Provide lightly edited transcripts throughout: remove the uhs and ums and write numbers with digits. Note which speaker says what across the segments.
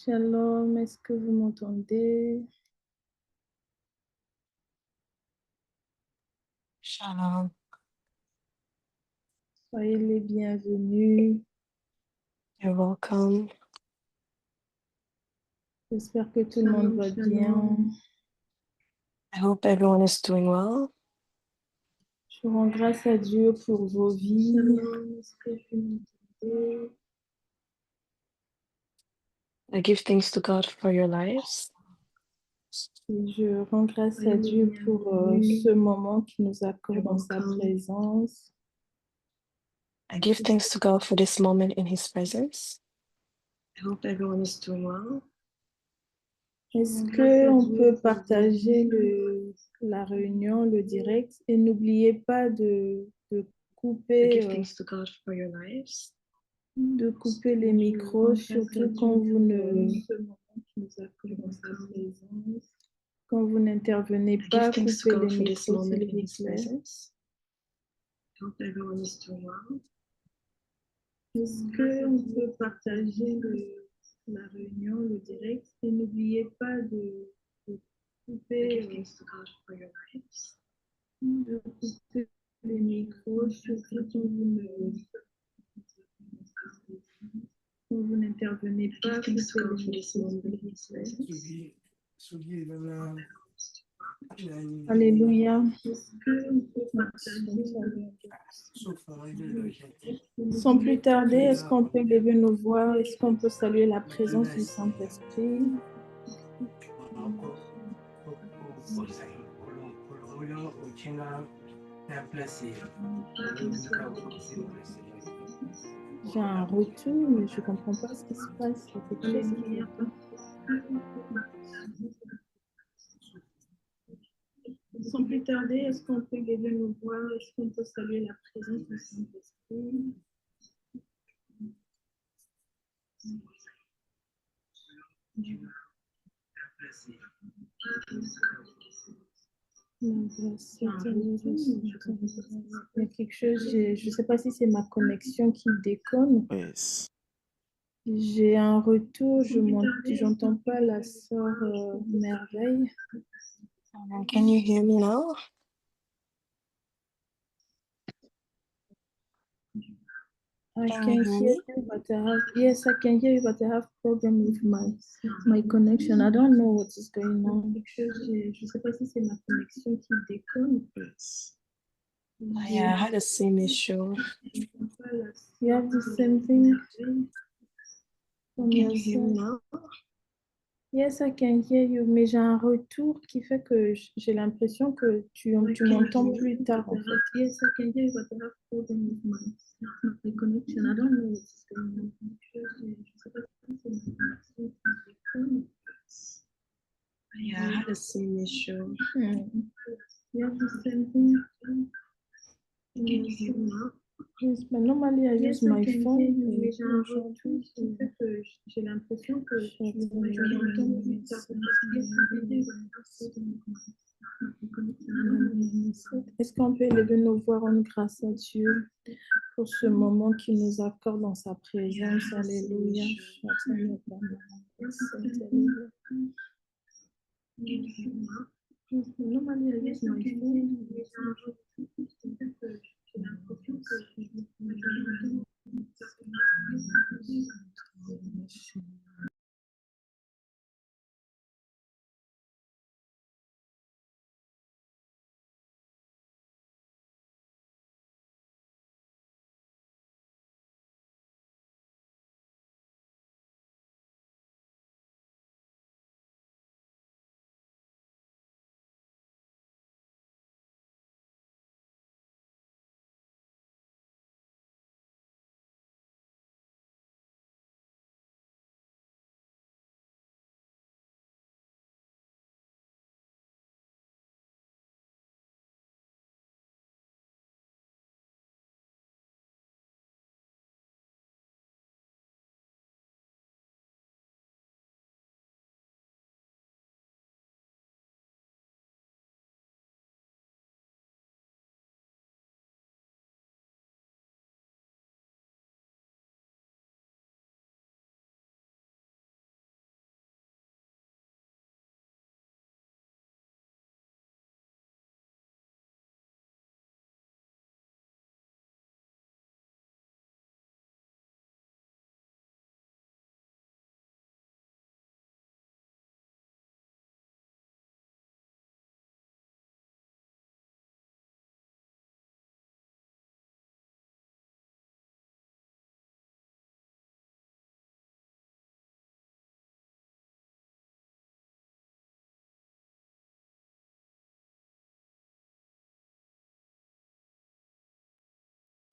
Speaker 1: Shalom, est-ce que vous m'entendez?
Speaker 2: Shalom.
Speaker 1: Soyez les bienvenus.
Speaker 2: You're welcome.
Speaker 1: J'espère que tout le monde va bien.
Speaker 2: I hope everyone is doing well.
Speaker 1: Je rends grâce à Dieu pour vos vies. Est-ce que vous m'entendez?
Speaker 2: I give thanks to God for your lives.
Speaker 1: Et je rends grâce à Dieu pour ce moment qui nous accorde dans sa présence.
Speaker 2: I give thanks to God for this moment in His presence. I hope everyone is doing well.
Speaker 1: Est-ce qu'on peut partager la réunion, le direct, et n'oubliez pas de
Speaker 2: I
Speaker 1: couper,
Speaker 2: give thanks to God for your lives.
Speaker 1: de couper les micros, surtout quand vous n'intervenez
Speaker 2: I
Speaker 1: pas,
Speaker 2: give thanks to
Speaker 1: coupez
Speaker 2: God
Speaker 1: les
Speaker 2: for this
Speaker 1: micros,
Speaker 2: moment
Speaker 1: s'il
Speaker 2: in
Speaker 1: vous
Speaker 2: His
Speaker 1: plaît.
Speaker 2: presence. I hope everyone is doing well.
Speaker 1: Est-ce qu'on peut partager la réunion, le direct, et n'oubliez pas de
Speaker 2: I
Speaker 1: couper,
Speaker 2: give thanks to God for your lives.
Speaker 1: de couper les micros, surtout quand vous n'intervenez
Speaker 2: I
Speaker 1: pas,
Speaker 2: give thanks to
Speaker 1: coupez
Speaker 2: God
Speaker 1: les
Speaker 2: for this
Speaker 1: micros,
Speaker 2: moment
Speaker 1: s'il
Speaker 2: in
Speaker 1: vous
Speaker 2: His
Speaker 1: plaît.
Speaker 2: presence.
Speaker 1: Alléluia. Sans plus tarder, est-ce qu'on peut lever nos voix? Est-ce qu'on peut saluer la présence du Saint-Esprit? J'ai un retour, mais je ne comprends pas ce qui se passe. Il y a quelque chose qui n'est pas. Sans plus tarder, est-ce qu'on peut lever nos voix? Est-ce qu'on peut saluer la présence du Saint-Esprit? Il y a quelque chose, je ne sais pas si c'est ma connexion qui déconne.
Speaker 3: Yes.
Speaker 1: J'ai un retour, j'entends pas la sœur Merveille.
Speaker 2: Can you hear me now?
Speaker 1: I
Speaker 2: Can
Speaker 1: can
Speaker 2: you hear
Speaker 1: hear
Speaker 2: me?
Speaker 1: you, but yes, I can hear you, but I have problem with my connection. I don't know what is going on. Je sais pas si c'est ma connexion qui déconne.
Speaker 3: Yes.
Speaker 2: Yeah, I had the same issue.
Speaker 1: You have the same thing from
Speaker 2: Can
Speaker 1: your
Speaker 2: you hear me
Speaker 1: side?
Speaker 2: now?
Speaker 1: Yes, I can hear you, mais j'ai un retour qui fait que j'ai l'impression que tu m'entends plus tard, en fait. Yes, I can hear you, but I have problem with my connection. I don't know what's going on. Je sais pas si c'est ma connexion qui déconne.
Speaker 2: Yeah, I had the same issue.
Speaker 1: You have the same thing?
Speaker 2: Can you hear me now?
Speaker 1: Yes, but normally I use my phone, mais aujourd'hui, j'ai l'impression que tu m'entends plus tard. Est-ce qu'on peut lever nos voix en grâce à Dieu pour ce moment qu'il nous accorde dans sa présence? Alléluia. Normally I use my phone. J'ai l'impression que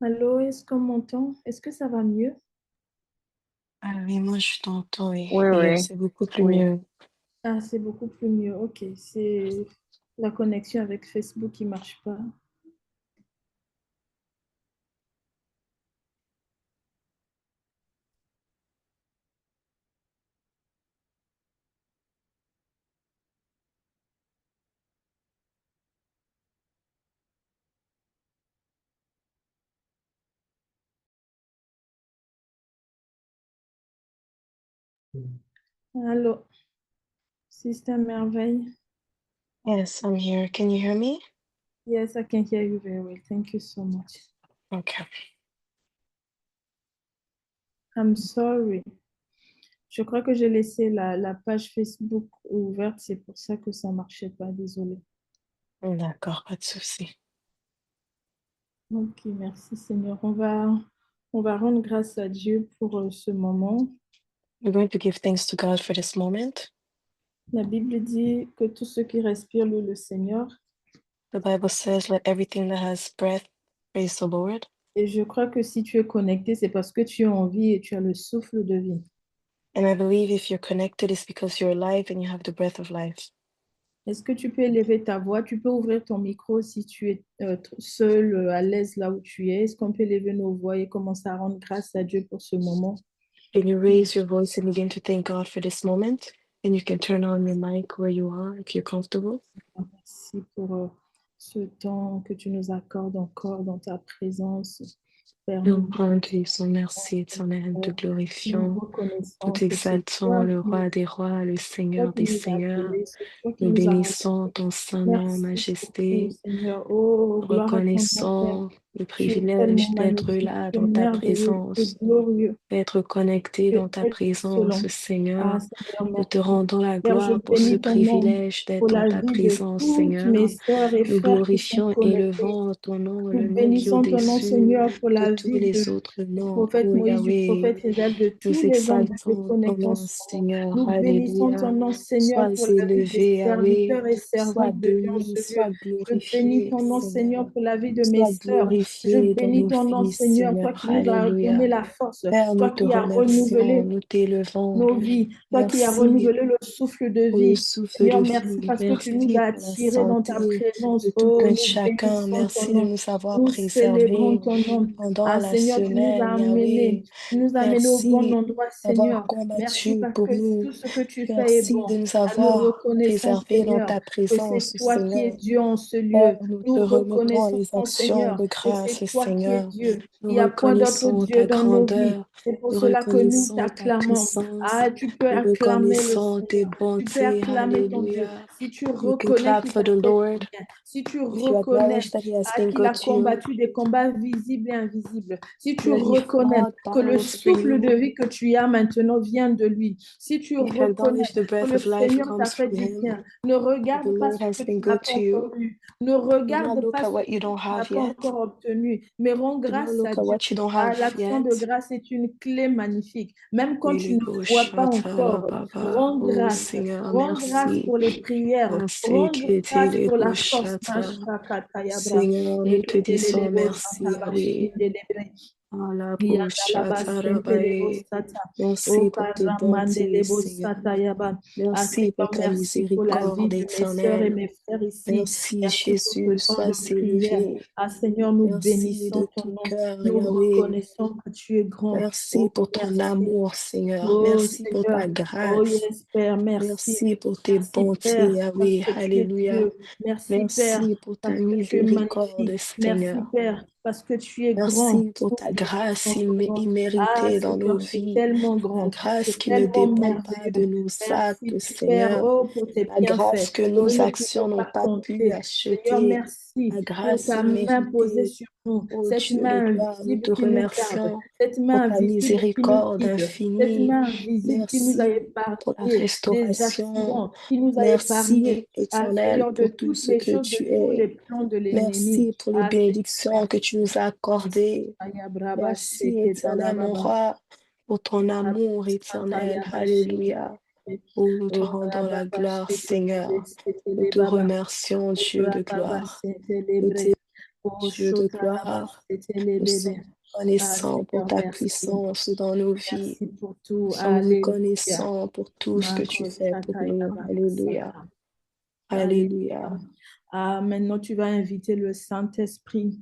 Speaker 1: Allô, est-ce qu'on m'entend? Est-ce que ça va mieux?
Speaker 2: Ah oui, moi je t'entends
Speaker 3: Oui,
Speaker 2: et
Speaker 3: oui,
Speaker 2: c'est beaucoup plus
Speaker 3: oui.
Speaker 2: mieux.
Speaker 1: Ah, c'est beaucoup plus mieux. Ok, c'est la connexion avec Facebook qui marche pas. Allô, Sister Merveille.
Speaker 2: Yes, I'm here. Can you hear me?
Speaker 1: Yes, I can hear you very well. Thank you so much.
Speaker 2: Okay.
Speaker 1: I'm sorry. Je crois que j'ai laissé la page Facebook ouverte, c'est pour ça que ça marchait pas. Désolée.
Speaker 2: D'accord, pas de souci.
Speaker 1: Ok, merci Seigneur. On va rendre grâce à Dieu pour ce moment.
Speaker 2: We're going to give thanks to God for this moment.
Speaker 1: La Bible dit que tout ce qui respire loue le Seigneur.
Speaker 2: The Bible says, let everything that has breath praise the Lord.
Speaker 1: Et je crois que si tu es connecté, c'est parce que tu es en vie et tu as le souffle de vie.
Speaker 2: And I believe if you're connected, it's because you're alive and you have the breath of life.
Speaker 1: Est-ce que tu peux élever ta voix? Tu peux ouvrir ton micro si tu es seul, à l'aise là où tu es. Est-ce qu'on peut élever nos voix et commencer à rendre grâce à Dieu pour ce moment?
Speaker 2: Can you raise your voice and begin to thank God for this moment? And you can turn on your mic where you are if you're comfortable.
Speaker 1: Merci pour ce temps que tu nous accordes encore dans ta présence. Père,
Speaker 2: Nous
Speaker 1: nous
Speaker 2: rendons son merci éternel, te
Speaker 1: nous
Speaker 2: glorifions,
Speaker 1: reconnaissons
Speaker 2: nous
Speaker 1: que c'est
Speaker 2: exaltons
Speaker 1: toi
Speaker 2: le
Speaker 1: qui nous,
Speaker 2: roi des rois, le
Speaker 1: toi
Speaker 2: seigneur
Speaker 1: qui
Speaker 2: des
Speaker 1: nous as
Speaker 2: seigneurs.
Speaker 1: appelés, c'est toi qui
Speaker 2: Nous
Speaker 1: nous as
Speaker 2: bénissons
Speaker 1: relevés.
Speaker 2: ton saint nom,
Speaker 1: Merci pour tout,
Speaker 2: majesté.
Speaker 1: Seigneur. Oh, gloire à ton nom, Père.
Speaker 2: Reconnaissons le
Speaker 1: Tu es tellement
Speaker 2: privilège d'être
Speaker 1: magnifique,
Speaker 2: là
Speaker 1: tu es
Speaker 2: dans ta
Speaker 1: merveilleux, tu es
Speaker 2: présence,
Speaker 1: glorieux,
Speaker 2: d'être connecté
Speaker 1: tu
Speaker 2: dans
Speaker 1: es
Speaker 2: ta présence,
Speaker 1: excellent. Ah,
Speaker 2: Seigneur.
Speaker 1: Seigneur,
Speaker 2: Nous te
Speaker 1: merci.
Speaker 2: rendons la
Speaker 1: Père, je
Speaker 2: gloire pour ce
Speaker 1: bénis ton nom
Speaker 2: privilège
Speaker 1: pour
Speaker 2: d'être dans
Speaker 1: la
Speaker 2: ta
Speaker 1: vie de
Speaker 2: présence,
Speaker 1: toutes
Speaker 2: Seigneur.
Speaker 1: mes sœurs et
Speaker 2: Nous
Speaker 1: frères qui sont
Speaker 2: glorifions et
Speaker 1: connectés.
Speaker 2: élevons ton nom,
Speaker 1: Nous
Speaker 2: le nom qui est
Speaker 1: bénissons ton nom,
Speaker 2: au-dessus
Speaker 1: Seigneur, pour
Speaker 2: de
Speaker 1: la
Speaker 2: tous
Speaker 1: vie
Speaker 2: les
Speaker 1: de
Speaker 2: autres
Speaker 1: du
Speaker 2: noms,
Speaker 1: prophète
Speaker 2: ô
Speaker 1: Moïse, du
Speaker 2: Yahweh.
Speaker 1: prophète Isaac, de tous
Speaker 2: Nous
Speaker 1: les hommes se
Speaker 2: exaltons ton
Speaker 1: connectant en
Speaker 2: nom,
Speaker 1: ce moment.
Speaker 2: Seigneur.
Speaker 1: Nous bénissons ton
Speaker 2: Alléluia.
Speaker 1: nom, Seigneur,
Speaker 2: Sois
Speaker 1: pour la vie des
Speaker 2: élevé, Yahweh.
Speaker 1: serviteurs et
Speaker 2: Sois
Speaker 1: servantes de Dieu en
Speaker 2: béni,
Speaker 1: ce lieu.
Speaker 2: sois
Speaker 1: Je bénis
Speaker 2: glorifié,
Speaker 1: ton nom, Seigneur,
Speaker 2: Seigneur.
Speaker 1: pour la vie de mes
Speaker 2: Sois
Speaker 1: sœurs. Je
Speaker 2: glorifié dans
Speaker 1: bénis
Speaker 2: nos
Speaker 1: ton nom,
Speaker 2: vies,
Speaker 1: Seigneur, toi
Speaker 2: Seigneur.
Speaker 1: qui nous as donné
Speaker 2: Alléluia.
Speaker 1: la force,
Speaker 2: Père, nous
Speaker 1: toi
Speaker 2: te
Speaker 1: qui as
Speaker 2: remercions,
Speaker 1: renouvelé
Speaker 2: nous t'élevons.
Speaker 1: nos vies, toi qui as
Speaker 2: Merci
Speaker 1: renouvelé le souffle de
Speaker 2: pour le
Speaker 1: vie.
Speaker 2: souffle de
Speaker 1: Seigneur, merci
Speaker 2: vie.
Speaker 1: parce que tu nous
Speaker 2: Merci
Speaker 1: as
Speaker 2: pour la
Speaker 1: attirés dans ta
Speaker 2: santé de
Speaker 1: présence.
Speaker 2: tout
Speaker 1: Oh,
Speaker 2: un
Speaker 1: nous
Speaker 2: chacun.
Speaker 1: bénissons ton
Speaker 2: Merci de
Speaker 1: nom.
Speaker 2: nous avoir
Speaker 1: Nous célébrons
Speaker 2: préservés
Speaker 1: ton nom.
Speaker 2: pendant
Speaker 1: Ah,
Speaker 2: la
Speaker 1: Seigneur,
Speaker 2: semaine, Yahweh.
Speaker 1: tu nous as amenés au bon
Speaker 2: Merci
Speaker 1: endroit,
Speaker 2: d'avoir
Speaker 1: Seigneur. Merci
Speaker 2: combattu
Speaker 1: parce
Speaker 2: pour
Speaker 1: que
Speaker 2: nous.
Speaker 1: tout ce que tu fais est
Speaker 2: Merci
Speaker 1: bon.
Speaker 2: de nous
Speaker 1: Ah, nous
Speaker 2: avoir
Speaker 1: reconnaissons,
Speaker 2: préservés dans
Speaker 1: Seigneur,
Speaker 2: ta
Speaker 1: que c'est
Speaker 2: présence,
Speaker 1: toi qui es
Speaker 2: Seigneur.
Speaker 1: Dieu en ce
Speaker 2: Père,
Speaker 1: lieu.
Speaker 2: nous te
Speaker 1: Nous
Speaker 2: remettons
Speaker 1: reconnaissons,
Speaker 2: les actions
Speaker 1: Seigneur,
Speaker 2: de
Speaker 1: que
Speaker 2: grâce,
Speaker 1: c'est toi qui es
Speaker 2: Seigneur.
Speaker 1: Dieu.
Speaker 2: Nous
Speaker 1: Il n'y a point d'autre
Speaker 2: reconnaissons
Speaker 1: Dieu
Speaker 2: ta
Speaker 1: dans nos vies.
Speaker 2: grandeur.
Speaker 1: C'est pour
Speaker 2: Nous
Speaker 1: cela que nous
Speaker 2: reconnaissons ta
Speaker 1: t'acclamons.
Speaker 2: puissance.
Speaker 1: Ah, tu peux
Speaker 2: Nous
Speaker 1: acclamer le
Speaker 2: reconnaissons tes
Speaker 1: Seigneur. Tu peux
Speaker 2: bontés.
Speaker 1: acclamer ton Dieu.
Speaker 2: Hallelujah.
Speaker 1: Si tu
Speaker 2: You can
Speaker 1: reconnais
Speaker 2: clap
Speaker 1: qu'il
Speaker 2: for
Speaker 1: t'a
Speaker 2: the
Speaker 1: fait du
Speaker 2: Lord.
Speaker 1: bien, si tu
Speaker 2: If you
Speaker 1: reconnais
Speaker 2: acknowledge that He has been
Speaker 1: qu'il a
Speaker 2: good to you,
Speaker 1: combattu des combats visibles et invisibles, si tu
Speaker 2: that He
Speaker 1: reconnais
Speaker 2: fought
Speaker 1: que le
Speaker 2: battles for
Speaker 1: souffle de
Speaker 2: you,
Speaker 1: vie que tu as maintenant vient de lui, si tu
Speaker 2: if you
Speaker 1: reconnais
Speaker 2: acknowledge the
Speaker 1: que
Speaker 2: breath
Speaker 1: le
Speaker 2: of life
Speaker 1: Seigneur t'a
Speaker 2: comes
Speaker 1: fait
Speaker 2: from
Speaker 1: du
Speaker 2: Him,
Speaker 1: bien, ne
Speaker 2: that the
Speaker 1: regarde pas
Speaker 2: Lord
Speaker 1: ce
Speaker 2: has
Speaker 1: que tu
Speaker 2: been
Speaker 1: n'as
Speaker 2: good
Speaker 1: pas
Speaker 2: to you,
Speaker 1: encore eu, ne
Speaker 2: do not
Speaker 1: regarde
Speaker 2: look
Speaker 1: pas
Speaker 2: at
Speaker 1: ce
Speaker 2: what
Speaker 1: que
Speaker 2: you don't
Speaker 1: tu n'as
Speaker 2: have
Speaker 1: pas
Speaker 2: yet.
Speaker 1: encore obtenu, mais rends
Speaker 2: Do not
Speaker 1: grâce à
Speaker 2: look at
Speaker 1: Dieu.
Speaker 2: what you don't
Speaker 1: Ah,
Speaker 2: have
Speaker 1: l'action de
Speaker 2: yet.
Speaker 1: grâce est une clé magnifique. Même quand tu ne
Speaker 2: Ilego
Speaker 1: vois pas encore,
Speaker 2: Shatarababa.
Speaker 1: rends
Speaker 2: Oh
Speaker 1: grâce.
Speaker 2: Seigneur,
Speaker 1: Rends grâce
Speaker 2: merci.
Speaker 1: pour les prières.
Speaker 2: Merci
Speaker 1: Rends
Speaker 2: qui était
Speaker 1: grâce pour
Speaker 2: les
Speaker 1: la force.
Speaker 2: Shata. Seigneur, nous te disons merci, Yahweh. Allah Rabaye.
Speaker 1: Oh,
Speaker 2: Merci pour tes bontés,
Speaker 1: Karamandelebo
Speaker 2: Seigneur.
Speaker 1: Satayaba. Ah,
Speaker 2: Merci pour
Speaker 1: Seigneur,
Speaker 2: ta
Speaker 1: merci pour la vie
Speaker 2: miséricorde
Speaker 1: de mes sœurs et
Speaker 2: éternelle.
Speaker 1: mes frères ici.
Speaker 2: Merci,
Speaker 1: Merci pour ce
Speaker 2: Jésus,
Speaker 1: temps
Speaker 2: sois
Speaker 1: de prière.
Speaker 2: élevé.
Speaker 1: Ah, Seigneur, nous
Speaker 2: Merci
Speaker 1: bénissons
Speaker 2: de
Speaker 1: ton
Speaker 2: tout
Speaker 1: nom.
Speaker 2: cœur,
Speaker 1: Nous
Speaker 2: Yahweh.
Speaker 1: reconnaissons que tu es grand.
Speaker 2: Merci
Speaker 1: Oh,
Speaker 2: pour ton
Speaker 1: merci.
Speaker 2: amour, Seigneur.
Speaker 1: Oh,
Speaker 2: Merci pour ta
Speaker 1: Seigneur. Oh,
Speaker 2: grâce.
Speaker 1: yes, Père, merci.
Speaker 2: Merci pour tes
Speaker 1: Merci,
Speaker 2: bontés,
Speaker 1: Père, parce
Speaker 2: Yahweh.
Speaker 1: que tu es
Speaker 2: Alléluia.
Speaker 1: Dieu. Merci, Père,
Speaker 2: Merci pour ta
Speaker 1: parce que tu es
Speaker 2: miséricorde,
Speaker 1: magnifique. Merci,
Speaker 2: Seigneur.
Speaker 1: Père, parce que tu es grand.
Speaker 2: Merci pour
Speaker 1: Nous
Speaker 2: ta grâce
Speaker 1: bénissons ton nom. Ah,
Speaker 2: imméritée dans nos
Speaker 1: Seigneur, c'est
Speaker 2: vies.
Speaker 1: tellement
Speaker 2: La
Speaker 1: grand.
Speaker 2: grâce
Speaker 1: C'est
Speaker 2: qui ne
Speaker 1: tellement
Speaker 2: dépend pas de
Speaker 1: merveilleux.
Speaker 2: nos
Speaker 1: Merci,
Speaker 2: actes,
Speaker 1: Père,
Speaker 2: Seigneur.
Speaker 1: oh, pour tes
Speaker 2: La
Speaker 1: bienfaits.
Speaker 2: grâce que
Speaker 1: Nous
Speaker 2: nos
Speaker 1: ne pouvons
Speaker 2: actions n'ont
Speaker 1: pas
Speaker 2: pas pu
Speaker 1: compter. Seigneur,
Speaker 2: acheter.
Speaker 1: merci
Speaker 2: La
Speaker 1: pour
Speaker 2: grâce
Speaker 1: ta main posée
Speaker 2: imméritée.
Speaker 1: sur nous.
Speaker 2: Ô
Speaker 1: Cette
Speaker 2: Dieu de
Speaker 1: main
Speaker 2: gloire, nous
Speaker 1: invisible
Speaker 2: te
Speaker 1: qui nous garde.
Speaker 2: remercions
Speaker 1: Cette
Speaker 2: pour
Speaker 1: main
Speaker 2: ta
Speaker 1: invisible qui nous
Speaker 2: miséricorde
Speaker 1: guide. Cette
Speaker 2: infinie.
Speaker 1: main invisible qui nous a
Speaker 2: Merci pour la
Speaker 1: épargné des
Speaker 2: restauration.
Speaker 1: accidents, qui nous a épargné,
Speaker 2: Merci,
Speaker 1: ah,
Speaker 2: Éternel,
Speaker 1: Seigneur, de
Speaker 2: pour tout
Speaker 1: toutes
Speaker 2: ce
Speaker 1: les
Speaker 2: que
Speaker 1: choses, de
Speaker 2: tu
Speaker 1: tous les
Speaker 2: es.
Speaker 1: plans de l'ennemi.
Speaker 2: Merci pour les
Speaker 1: Ah, Seigneur,
Speaker 2: bénédictions que tu nous as
Speaker 1: merci.
Speaker 2: accordées.
Speaker 1: Aya braba
Speaker 2: Merci,
Speaker 1: sheke
Speaker 2: Éternel, mon
Speaker 1: talababa.
Speaker 2: roi, pour ton amour éternel.
Speaker 1: Ataya ba sheke
Speaker 2: Alléluia.
Speaker 1: telebe.
Speaker 2: Oh, nous te
Speaker 1: Oh,
Speaker 2: rendons
Speaker 1: braba
Speaker 2: la
Speaker 1: ba
Speaker 2: gloire,
Speaker 1: sheke
Speaker 2: Seigneur.
Speaker 1: telebe,
Speaker 2: Nous te
Speaker 1: baba.
Speaker 2: remercions,
Speaker 1: Oh,
Speaker 2: Dieu de
Speaker 1: braba ba
Speaker 2: gloire.
Speaker 1: sheke
Speaker 2: Nous
Speaker 1: lebre.
Speaker 2: Dieu de gloire, nous sommes reconnaissants pour
Speaker 1: Seigneur,
Speaker 2: ta
Speaker 1: merci.
Speaker 2: puissance dans nos vies.
Speaker 1: Merci pour tout.
Speaker 2: Nous sommes
Speaker 1: Alléluia.
Speaker 2: reconnaissants pour tout ce que tu fais pour nous. Alléluia. Alléluia.
Speaker 1: Maintenant, tu vas inviter le Saint-Esprit.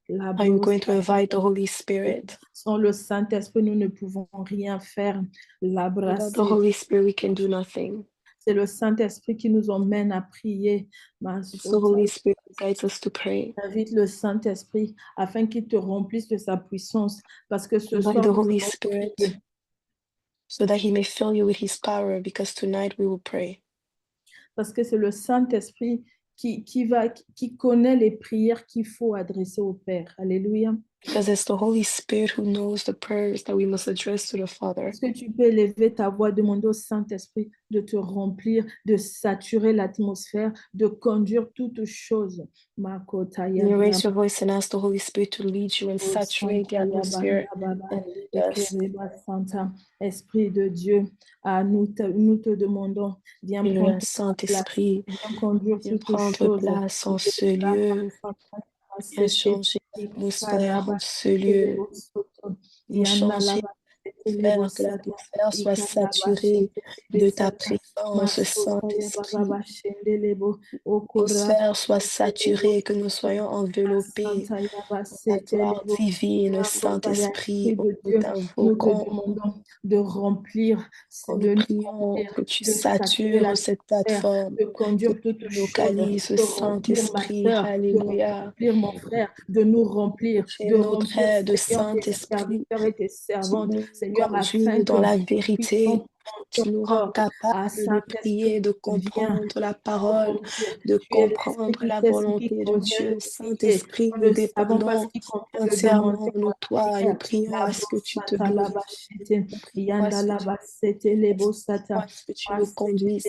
Speaker 2: Are you going to invite the Holy Spirit?
Speaker 1: Sans le Saint-Esprit, nous ne pouvons rien faire.
Speaker 2: Without the Holy Spirit, we can do nothing.
Speaker 1: C'est le Saint-Esprit qui nous emmène à prier.
Speaker 2: It's the Holy Spirit that guides us to pray.
Speaker 1: Invite le Saint-Esprit afin qu'il te remplisse de sa puissance. Parce que ce soir,
Speaker 2: Invite the
Speaker 1: nous
Speaker 2: Holy
Speaker 1: allons
Speaker 2: Spirit
Speaker 1: prier.
Speaker 2: so that He may fill you with His power, because tonight we will pray.
Speaker 1: Parce que c'est le Saint-Esprit qui connaît les prières qu'il faut adresser au Père. Alléluia.
Speaker 2: Because it's the Holy Spirit who knows the prayers that we must address to the Father.
Speaker 1: Est-ce que tu peux élever ta voix, demander au Saint-Esprit de te remplir, de saturer l'atmosphère, de conduire toutes choses.
Speaker 2: You raise your voice and ask the Holy Spirit to lead you and saturate the atmosphere and lead us.
Speaker 1: Esprit de Dieu, nous te demandons, viens prendre
Speaker 2: Saint-Esprit,
Speaker 1: viens conduire
Speaker 2: viens
Speaker 1: toutes
Speaker 2: prendre
Speaker 1: choses.
Speaker 2: place en ce lieu, viens changer l'atmosphère en ce lieu, viens changer l'atmosphère, que l'atmosphère soit saturée de ta présence, Saint-Esprit. L'atmosphère soit saturée, que nous soyons enveloppés par ta gloire divine, Saint-Esprit. Nous
Speaker 1: Nous te
Speaker 2: t'invoquons,
Speaker 1: demandons de remplir,
Speaker 2: nous prions que tu satures cette plateforme,
Speaker 1: de
Speaker 2: que
Speaker 1: conduire toutes
Speaker 2: tu
Speaker 1: choses,
Speaker 2: localises,
Speaker 1: de remplir ma
Speaker 2: Saint-Esprit.
Speaker 1: soeur, de
Speaker 2: Alléluia.
Speaker 1: remplir mon frère, de nous remplir,
Speaker 2: Tu es
Speaker 1: de
Speaker 2: notre
Speaker 1: remplir,
Speaker 2: aide,
Speaker 1: Seigneur, tes
Speaker 2: Saint-Esprit,
Speaker 1: serviteurs et tes
Speaker 2: qui
Speaker 1: servantes,
Speaker 2: nous
Speaker 1: Seigneur,
Speaker 2: conduit
Speaker 1: afin que
Speaker 2: dans la
Speaker 1: nous
Speaker 2: vérité,
Speaker 1: puissions
Speaker 2: qui nous rend
Speaker 1: corps
Speaker 2: capables
Speaker 1: à
Speaker 2: de prier,
Speaker 1: Saint-Esprit,
Speaker 2: de
Speaker 1: viens
Speaker 2: comprendre la parole,
Speaker 1: remplir.
Speaker 2: de
Speaker 1: Tu es l'Esprit
Speaker 2: comprendre
Speaker 1: qui
Speaker 2: la
Speaker 1: sait ce qui
Speaker 2: volonté de
Speaker 1: convient de
Speaker 2: Dieu.
Speaker 1: prier.
Speaker 2: Saint-Esprit,
Speaker 1: Nous
Speaker 2: nous
Speaker 1: ne savons pas ce
Speaker 2: dépendons
Speaker 1: qui convient de
Speaker 2: entièrement
Speaker 1: demander
Speaker 2: de
Speaker 1: dans la
Speaker 2: toi. Nous
Speaker 1: prière.
Speaker 2: prions
Speaker 1: La
Speaker 2: à ce que tu te
Speaker 1: bossata, la
Speaker 2: glorifies.
Speaker 1: bachete,
Speaker 2: Nous prions à
Speaker 1: yanda
Speaker 2: ce que
Speaker 1: la
Speaker 2: tu
Speaker 1: basete, les
Speaker 2: à
Speaker 1: bossata,
Speaker 2: ce que tu nous conduises.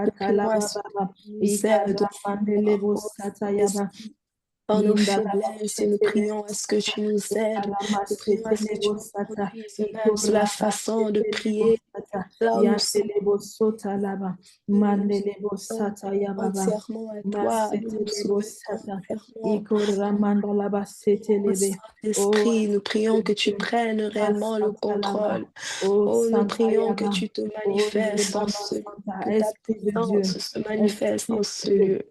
Speaker 2: Nous
Speaker 1: kata la
Speaker 2: prions à ce que
Speaker 1: baba,
Speaker 2: tu nous aides.
Speaker 1: ikaramande les
Speaker 2: Oh
Speaker 1: bossata yaba.
Speaker 2: Saint-Esprit, dans nos
Speaker 1: Yinda la
Speaker 2: faiblesses, et nous
Speaker 1: bachete, les
Speaker 2: prions à ce que tu nous aides. Nous prions à ce que
Speaker 1: les
Speaker 2: tu nous
Speaker 1: bossata,
Speaker 2: conduises même sur la façon de
Speaker 1: ikorabashete, les
Speaker 2: prier,
Speaker 1: bossata,
Speaker 2: là où nous
Speaker 1: yande
Speaker 2: sommes.
Speaker 1: les bossota là-bas,
Speaker 2: Et nous
Speaker 1: mande
Speaker 2: nous
Speaker 1: les
Speaker 2: soumettons
Speaker 1: bossata yababa.
Speaker 2: entièrement à toi, nous
Speaker 1: Masete
Speaker 2: nous
Speaker 1: le
Speaker 2: soumettons
Speaker 1: bossata,
Speaker 2: entièrement.
Speaker 1: ikoramanda la basete
Speaker 2: Ô
Speaker 1: lebe. Oh,
Speaker 2: Saint-Esprit, nous
Speaker 1: Esprit de
Speaker 2: prions que tu
Speaker 1: Dieu,
Speaker 2: prennes réellement le
Speaker 1: Masata là-bas.
Speaker 2: contrôle.
Speaker 1: Oh,
Speaker 2: Oh, nous
Speaker 1: Santa
Speaker 2: prions que
Speaker 1: Yaba.
Speaker 2: tu te
Speaker 1: Oh,
Speaker 2: manifestes en
Speaker 1: Lebaba
Speaker 2: ce lieu,
Speaker 1: Santa,
Speaker 2: que ta
Speaker 1: Esprit de Dieu,
Speaker 2: puissance se manifeste
Speaker 1: Esprit
Speaker 2: en
Speaker 1: de
Speaker 2: ce
Speaker 1: Dieu.
Speaker 2: lieu.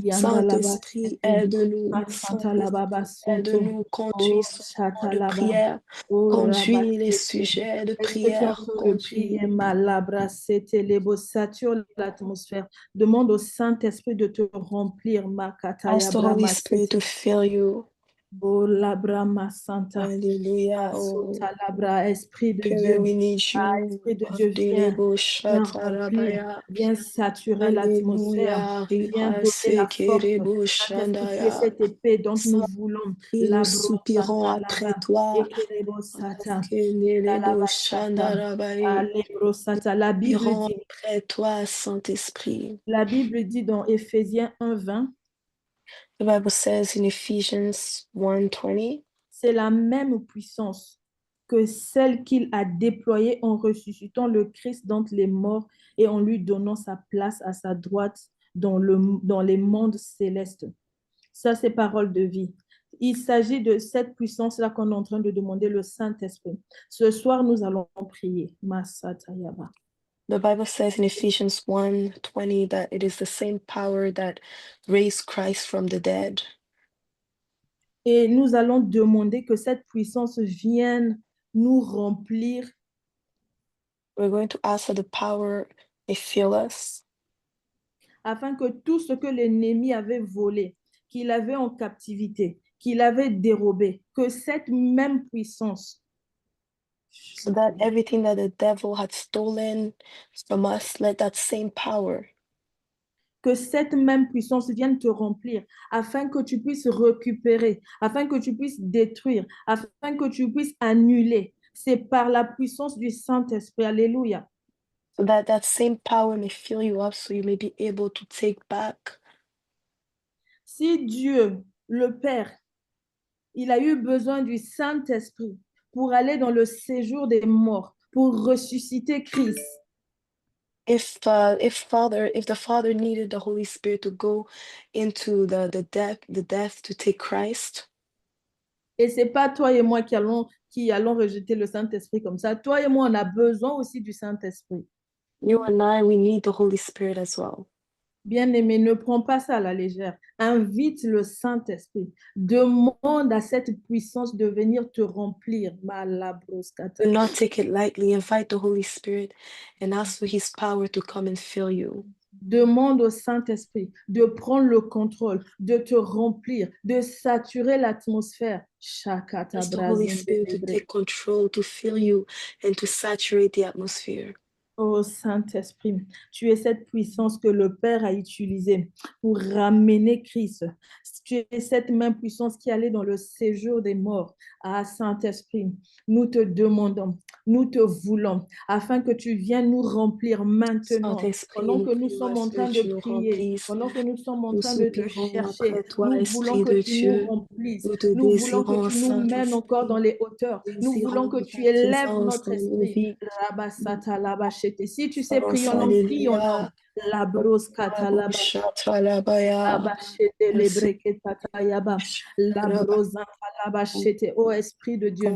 Speaker 1: Yanda la
Speaker 2: Saint-Esprit,
Speaker 1: basete,
Speaker 2: aide-nous.
Speaker 1: Masanta la baba
Speaker 2: Saint-Esprit,
Speaker 1: Sonto.
Speaker 2: aide-nous. Conduis
Speaker 1: Oh,
Speaker 2: ce moment
Speaker 1: Chata
Speaker 2: de
Speaker 1: là-bas.
Speaker 2: prière.
Speaker 1: Oh,
Speaker 2: Conduis les
Speaker 1: Rabasete.
Speaker 2: sujets de
Speaker 1: Est-ce que tu es en
Speaker 2: prière.
Speaker 1: train de
Speaker 2: Conduis.
Speaker 1: prier, Malabra, c'était les beaux, sature l'atmosphère. Demande au Saint-Esprit de te remplir, Makataya
Speaker 2: Ask the Holy
Speaker 1: Brahma
Speaker 2: Spirit to fill you.
Speaker 1: Bola Brahma Santa.
Speaker 2: Alléluia. Oh,
Speaker 1: Asota Labra, Esprit de
Speaker 2: Spirit,
Speaker 1: Dieu.
Speaker 2: we need you.
Speaker 1: Esprit de Dieu,
Speaker 2: Andelebo
Speaker 1: viens remplir,
Speaker 2: shatarabaya.
Speaker 1: viens saturer l'atmosphère,
Speaker 2: Alléluia.
Speaker 1: viens
Speaker 2: Riba
Speaker 1: donner la force.
Speaker 2: sekerebo
Speaker 1: Saint-Esprit, tu es
Speaker 2: shandaya.
Speaker 1: cette épée dont nous voulons.
Speaker 2: Saint-Esprit, nous
Speaker 1: La
Speaker 2: soupirons
Speaker 1: Santa
Speaker 2: après
Speaker 1: Laba,
Speaker 2: toi.
Speaker 1: Ekerebo Sata,
Speaker 2: Askelelebo
Speaker 1: Indalaba Sata,
Speaker 2: shandarabaye.
Speaker 1: Alebro Sata. La Bible
Speaker 2: Soupirons
Speaker 1: dit,
Speaker 2: après toi, Saint-Esprit.
Speaker 1: dans Éphésiens 1:20,
Speaker 2: The Bible says in Ephesians 1:20,
Speaker 1: c'est la même puissance que celle qu'il a déployée en ressuscitant le Christ d'entre les morts et en lui donnant sa place à sa droite dans les mondes célestes. Ça, c'est parole de vie. Il s'agit de cette puissance-là qu'on est en train de demander le Saint-Esprit. Ce soir, nous allons prier. Masatayaba.
Speaker 2: the Bible says in Ephesians 1:20 that it is the same power that raised Christ from the dead.
Speaker 1: Et nous allons demander que cette puissance vienne nous remplir.
Speaker 2: We're going to ask that the power may fill us,
Speaker 1: afin que tout ce que l'ennemi avait volé, qu'il avait en captivité, qu'il avait dérobé, que cette même puissance
Speaker 2: so that everything that the devil had stolen from us, let that same power,
Speaker 1: que cette même puissance vienne te remplir, afin que tu puisses récupérer, afin que tu puisses détruire, afin que tu puisses annuler. C'est par la puissance du Saint-Esprit. Alléluia.
Speaker 2: so that that same power may fill you up, so you may be able to take back.
Speaker 1: Si Dieu, le Père, il a eu besoin du Saint-Esprit pour aller dans le séjour des morts, pour ressusciter Christ,
Speaker 2: If the Father needed the Holy Spirit to go into the death to take Christ,
Speaker 1: Et c'est pas toi et moi qui allons rejeter le Saint-Esprit comme ça. Toi et moi, on a besoin aussi du Saint-Esprit.
Speaker 2: you and I, we need the Holy Spirit as well.
Speaker 1: Bien-aimé, ne prends pas ça à la légère. Invite le Saint-Esprit. Demande à cette puissance de venir te remplir.
Speaker 2: Do not take it lightly. Invite the Holy Spirit and ask for His power to come and fill you.
Speaker 1: Demande au Saint-Esprit de prendre le contrôle, de te remplir, de saturer l'atmosphère.
Speaker 2: Ask the Holy Spirit to take control, to fill you, and to saturate the atmosphere.
Speaker 1: Oh Saint-Esprit, tu es cette puissance que le Père a utilisée pour ramener Christ. Tu es cette même puissance qui allait dans le séjour des morts. Ah Saint-Esprit, nous te demandons, nous te voulons, afin que tu viennes nous remplir maintenant.
Speaker 2: Saint-Esprit,
Speaker 1: Pendant
Speaker 2: nous
Speaker 1: que nous
Speaker 2: prions à
Speaker 1: sommes en
Speaker 2: ce que
Speaker 1: train de
Speaker 2: tu nous
Speaker 1: prier,
Speaker 2: remplisses.
Speaker 1: pendant que nous sommes en
Speaker 2: Nous
Speaker 1: train de te
Speaker 2: soupirons
Speaker 1: chercher,
Speaker 2: après toi,
Speaker 1: nous voulons
Speaker 2: Esprit
Speaker 1: que
Speaker 2: de
Speaker 1: tu nous
Speaker 2: Dieu.
Speaker 1: remplisses.
Speaker 2: Nous te
Speaker 1: Nous voulons que
Speaker 2: désirons,
Speaker 1: tu nous mènes encore dans
Speaker 2: Saint-Esprit.
Speaker 1: les hauteurs. Nous voulons
Speaker 2: Désirons
Speaker 1: que
Speaker 2: ta
Speaker 1: tu élèves
Speaker 2: présence
Speaker 1: notre
Speaker 2: dans nos
Speaker 1: esprit.
Speaker 2: vies.
Speaker 1: Rabasata labashete. Si tu sais
Speaker 2: Oh,
Speaker 1: prier en langue, prie en langue.
Speaker 2: Alléluia.
Speaker 1: La brosse katalaba.
Speaker 2: Shatalabaya.
Speaker 1: Labashete lebreke tatayaba. La brosse labashete. Ô Esprit de Dieu,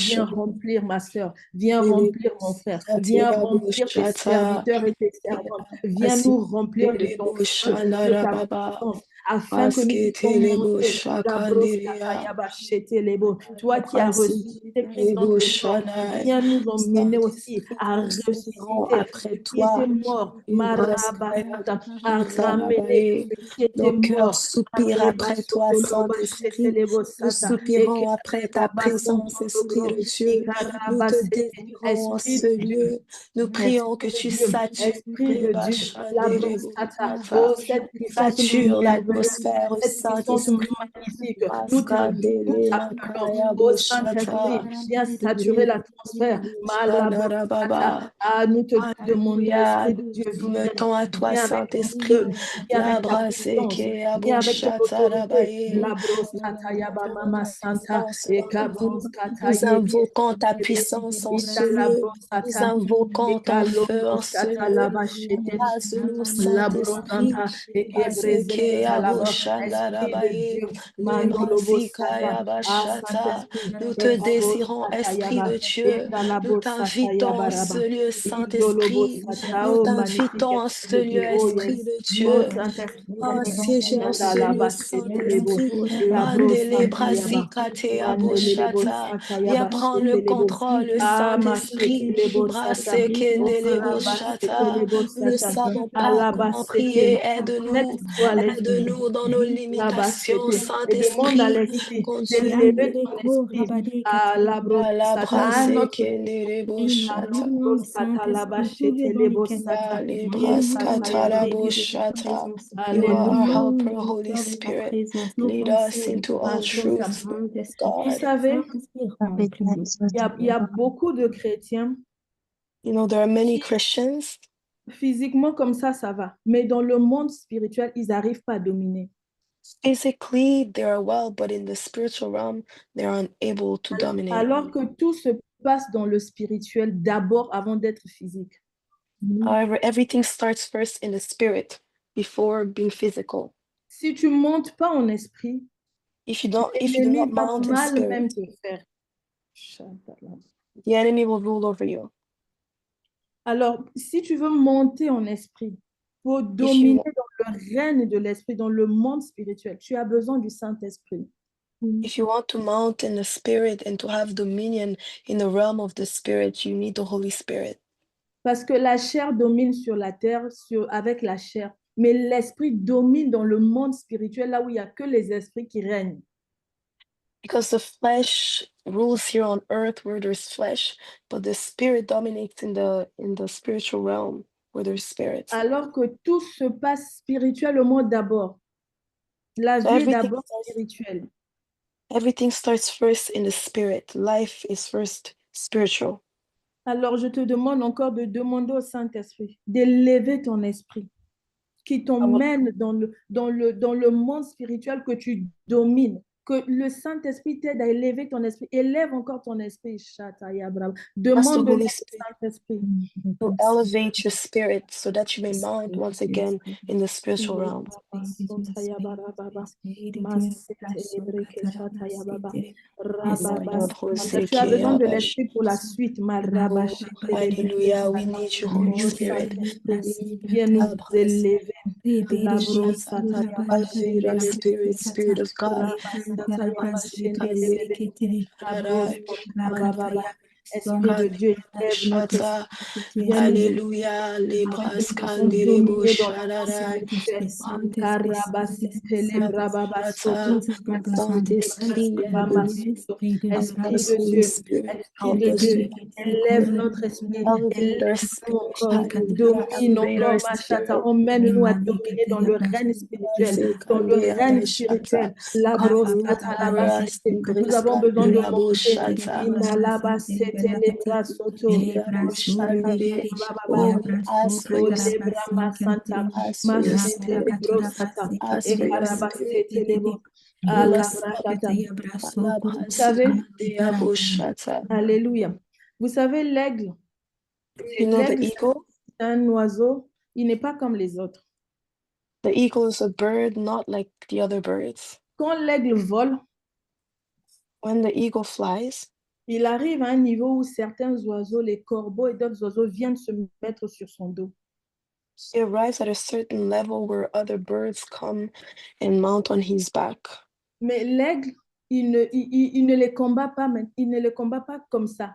Speaker 1: viens remplir ma soeur, viens remplir mon frère, viens remplir tes serviteurs et tes servantes. Viens nous remplir de ton feu, de ta puissance, afin que nous puissions monter. La brosse katayaba shete lebo. Toi qui as ressuscité Christ d'entre les morts, viens nous emmener aussi à ressusciter
Speaker 2: Après
Speaker 1: ce qui était
Speaker 2: toi,
Speaker 1: mort, Marabasata, à ramener ce qui était
Speaker 2: nos cœurs
Speaker 1: mort.
Speaker 2: soupirent après toi, Saint-Esprit. Nous soupirons après ta présence, Esprit de Dieu. Nous te désirons en
Speaker 1: Esprit
Speaker 2: ce
Speaker 1: de Dieu,
Speaker 2: lieu. Nous prions
Speaker 1: Esprit
Speaker 2: que
Speaker 1: de
Speaker 2: tu
Speaker 1: Dieu,
Speaker 2: satures
Speaker 1: Esprit de Dieu, la brosata, oh, cette puissance
Speaker 2: sature
Speaker 1: merveilleuse,
Speaker 2: l'atmosphère,
Speaker 1: cette puissance
Speaker 2: Saint-Esprit.
Speaker 1: magnifique, nous
Speaker 2: Maskandele
Speaker 1: t'appelons,
Speaker 2: makaya
Speaker 1: oh Saint-Esprit,
Speaker 2: boshata.
Speaker 1: viens saturer l'atmosphère,
Speaker 2: Shandarababa.
Speaker 1: nous te demandons,
Speaker 2: Alléluia.
Speaker 1: Esprit de Dieu,
Speaker 2: Nous mettons à toi,
Speaker 1: viens avec ton
Speaker 2: Saint-Esprit.
Speaker 1: feu, viens avec ta puissance,
Speaker 2: Labraseke
Speaker 1: viens avec ton
Speaker 2: aboshata
Speaker 1: autorité,
Speaker 2: rabaye.
Speaker 1: la brosata yaba mama
Speaker 2: Ta
Speaker 1: santa,
Speaker 2: puissance
Speaker 1: et
Speaker 2: en nous.
Speaker 1: kabrosata
Speaker 2: Nous
Speaker 1: yeke,
Speaker 2: invoquons ta puissance en ce
Speaker 1: la
Speaker 2: lieu. Nous
Speaker 1: brosata,
Speaker 2: invoquons
Speaker 1: et
Speaker 2: ton feu en ce
Speaker 1: kalomboskata
Speaker 2: lieu.
Speaker 1: lava shete.
Speaker 2: Embrase-nous,
Speaker 1: La
Speaker 2: Saint-Esprit.
Speaker 1: brosanta et
Speaker 2: Aseke
Speaker 1: talaba.
Speaker 2: aboshanda
Speaker 1: Esprit de
Speaker 2: rabaye.
Speaker 1: Dieu, Mandolobo
Speaker 2: Lebrasika
Speaker 1: Sata,
Speaker 2: yabashata.
Speaker 1: Saint-Esprit,
Speaker 2: Nous
Speaker 1: et
Speaker 2: te
Speaker 1: Kabo
Speaker 2: désirons,
Speaker 1: Sata
Speaker 2: Esprit
Speaker 1: Yaba,
Speaker 2: de
Speaker 1: et
Speaker 2: Dieu. Nous
Speaker 1: Kalabo Sata
Speaker 2: t'invitons en
Speaker 1: Yabaraba,
Speaker 2: ce lieu,
Speaker 1: Indolobo
Speaker 2: Saint-Esprit.
Speaker 1: Sata,
Speaker 2: Nous
Speaker 1: oh magnifique
Speaker 2: t'invitons en
Speaker 1: Esprit
Speaker 2: ce
Speaker 1: de
Speaker 2: lieu,
Speaker 1: Dieu, oh
Speaker 2: Esprit
Speaker 1: yes,
Speaker 2: de
Speaker 1: oh
Speaker 2: Dieu.
Speaker 1: Saint-Esprit,
Speaker 2: Oh, siégez en ce lieu,
Speaker 1: Yandalaba Setelebo,
Speaker 2: Saint-Esprit.
Speaker 1: Labro
Speaker 2: Mandele
Speaker 1: Santa Yaba,
Speaker 2: brasikate
Speaker 1: Mandelebo
Speaker 2: aboshata.
Speaker 1: Sata
Speaker 2: Viens
Speaker 1: Yaba
Speaker 2: prendre le
Speaker 1: Setelebo,
Speaker 2: contrôle,
Speaker 1: Ah
Speaker 2: Saint-Esprit.
Speaker 1: Machetelebo Sata, oh
Speaker 2: Brasekendele
Speaker 1: Rabba
Speaker 2: boshata.
Speaker 1: Setelebo
Speaker 2: Nous ne
Speaker 1: Sata,
Speaker 2: savons pas
Speaker 1: Alaba
Speaker 2: comment prier.
Speaker 1: Sete,
Speaker 2: Aide-nous.
Speaker 1: connecte-toi à l'Esprit.
Speaker 2: Aide-nous dans nos
Speaker 1: Là-bas,
Speaker 2: limitations,
Speaker 1: c'était. Et demande à
Speaker 2: Saint-Esprit.
Speaker 1: l'esprit d'élever
Speaker 2: Continue.
Speaker 1: ton esprit à la brossata, à un autre niveau.
Speaker 2: Alabrasekendele
Speaker 1: À la
Speaker 2: boshata.
Speaker 1: brossata, là-bas, c'était les bossata. Oh,
Speaker 2: Alebraskata
Speaker 1: Satayaba.
Speaker 2: laboshata. You are our
Speaker 1: Alléluia.
Speaker 2: helper, Holy Spirit. Lead us into all truth,
Speaker 1: Vous
Speaker 2: God.
Speaker 1: savez, il y a beaucoup de chrétiens
Speaker 2: You know, there are many
Speaker 1: qui,
Speaker 2: Christians.
Speaker 1: physiquement, comme ça va. Mais dans le monde spirituel, ils n'arrivent pas à dominer.
Speaker 2: Physically, they are well, but in the spiritual realm, they are unable to dominate.
Speaker 1: Alors que tout se passe dans le spirituel d'abord avant d'être physique.
Speaker 2: However, everything starts first in the spirit before being physical.
Speaker 1: Si tu montes pas en esprit,
Speaker 2: If you do
Speaker 1: l'ennemi
Speaker 2: not
Speaker 1: va
Speaker 2: mount in
Speaker 1: mal même
Speaker 2: spirit,
Speaker 1: te faire.
Speaker 2: the enemy will rule over you.
Speaker 1: Alors, si tu veux monter en esprit, pour
Speaker 2: If
Speaker 1: dominer
Speaker 2: you
Speaker 1: dans le règne de l'esprit, dans le monde spirituel, tu as besoin du Saint-Esprit.
Speaker 2: if you want to mount in the spirit and to have dominion in the realm of the spirit, you need the Holy Spirit.
Speaker 1: Parce que la chair domine sur la terre avec la chair, mais l'esprit domine dans le monde spirituel, là où il n'y a que les esprits qui règnent.
Speaker 2: Because the flesh rules here on earth where there's flesh, but the spirit dominates in the spiritual realm where there's spirits.
Speaker 1: Alors que tout se passe spirituellement d'abord. La
Speaker 2: So
Speaker 1: vie est d'abord spirituelle.
Speaker 2: everything starts first in the spirit. Life is first spiritual.
Speaker 1: Alors je te demande encore de demander au Saint-Esprit d'élever ton esprit, qui t'emmène dans le monde spirituel que tu domines, que le Saint-Esprit t'aide à élever ton esprit. Élève encore ton esprit. Demande de l'aide au Saint-Esprit.
Speaker 2: To elevate your spirit so that you may mount once again in the spiritual realm.
Speaker 1: Tu as besoin de l'esprit pour la suite.
Speaker 2: Hallelujah, we need you, Holy Spirit.
Speaker 1: Viens nous élever.
Speaker 2: Spirit of God.
Speaker 1: Esprit de Dieu, élève notre esprit.
Speaker 2: Alléluia, les bras scandés,
Speaker 1: Esprit de Dieu, élève notre esprit, élève-nous encore, domine encore, Machata, emmène-nous à dominer dans le règne spirituel, dans le règne spirituel. La brosse, nous avons besoin de monter. Vous savez, alléluia. Vous savez, l'aigle, c'est un oiseau, il n'est pas comme les autres.
Speaker 2: The eagle is a bird not like the other birds.
Speaker 1: Quand l'aigle vole,
Speaker 2: when the eagle flies,
Speaker 1: il arrive à un niveau où certains oiseaux, les corbeaux et d'autres oiseaux viennent se mettre sur son dos.
Speaker 2: He arrives at a certain level where other birds come and mount on his back.
Speaker 1: Mais l'aigle, il ne les combat pas, il ne les combat pas comme ça.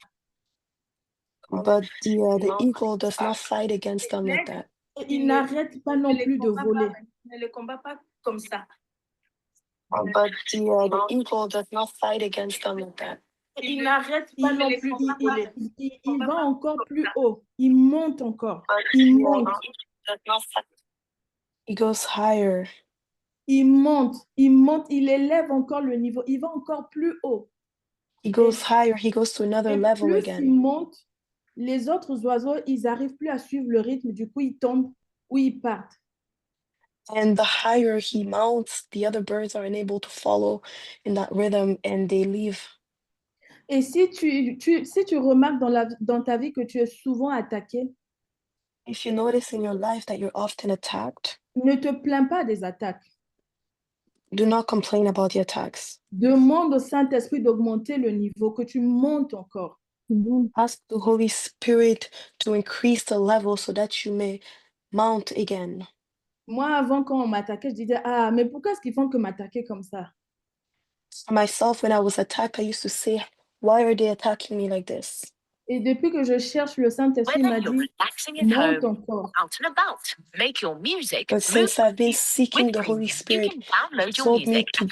Speaker 2: But the eagle does not fight against them like that.
Speaker 1: Il n'arrête pas non plus de voler. Il ne les combat pas comme ça.
Speaker 2: But the eagle does not fight against them like that.
Speaker 1: Il n'arrête pas non plus. Il va encore plus haut. Il monte encore. Il monte.
Speaker 2: He goes higher.
Speaker 1: Il monte. Il élève encore le niveau. Il va encore plus haut.
Speaker 2: He goes higher. He goes to another level
Speaker 1: plus
Speaker 2: again.
Speaker 1: Il monte, les autres oiseaux, ils n'arrivent plus à suivre le rythme. Du coup, ils tombent ou ils partent.
Speaker 2: And the higher he mounts, the other birds are unable to follow in that rhythm and they leave.
Speaker 1: Et si tu remarques dans ta vie que tu es souvent attaqué,
Speaker 2: if you notice in your life that you're often attacked,
Speaker 1: ne te plains pas des attaques.
Speaker 2: Do not complain about the attacks.
Speaker 1: Demande au Saint-Esprit d'augmenter le niveau, que tu montes encore.
Speaker 2: Ask the Holy Spirit to increase the level so that you may mount again.
Speaker 1: Moi, avant, quand on m'attaquait, je disais, ah, mais pourquoi est-ce qu'ils font que m'attaquer comme ça?
Speaker 2: Myself, when I was attacked, I used to say, why are they attacking me like this?
Speaker 1: Et depuis que je cherche, le Saint-Esprit m'a dit, monte encore.
Speaker 2: But since I've been seeking the Holy Spirit, he told me to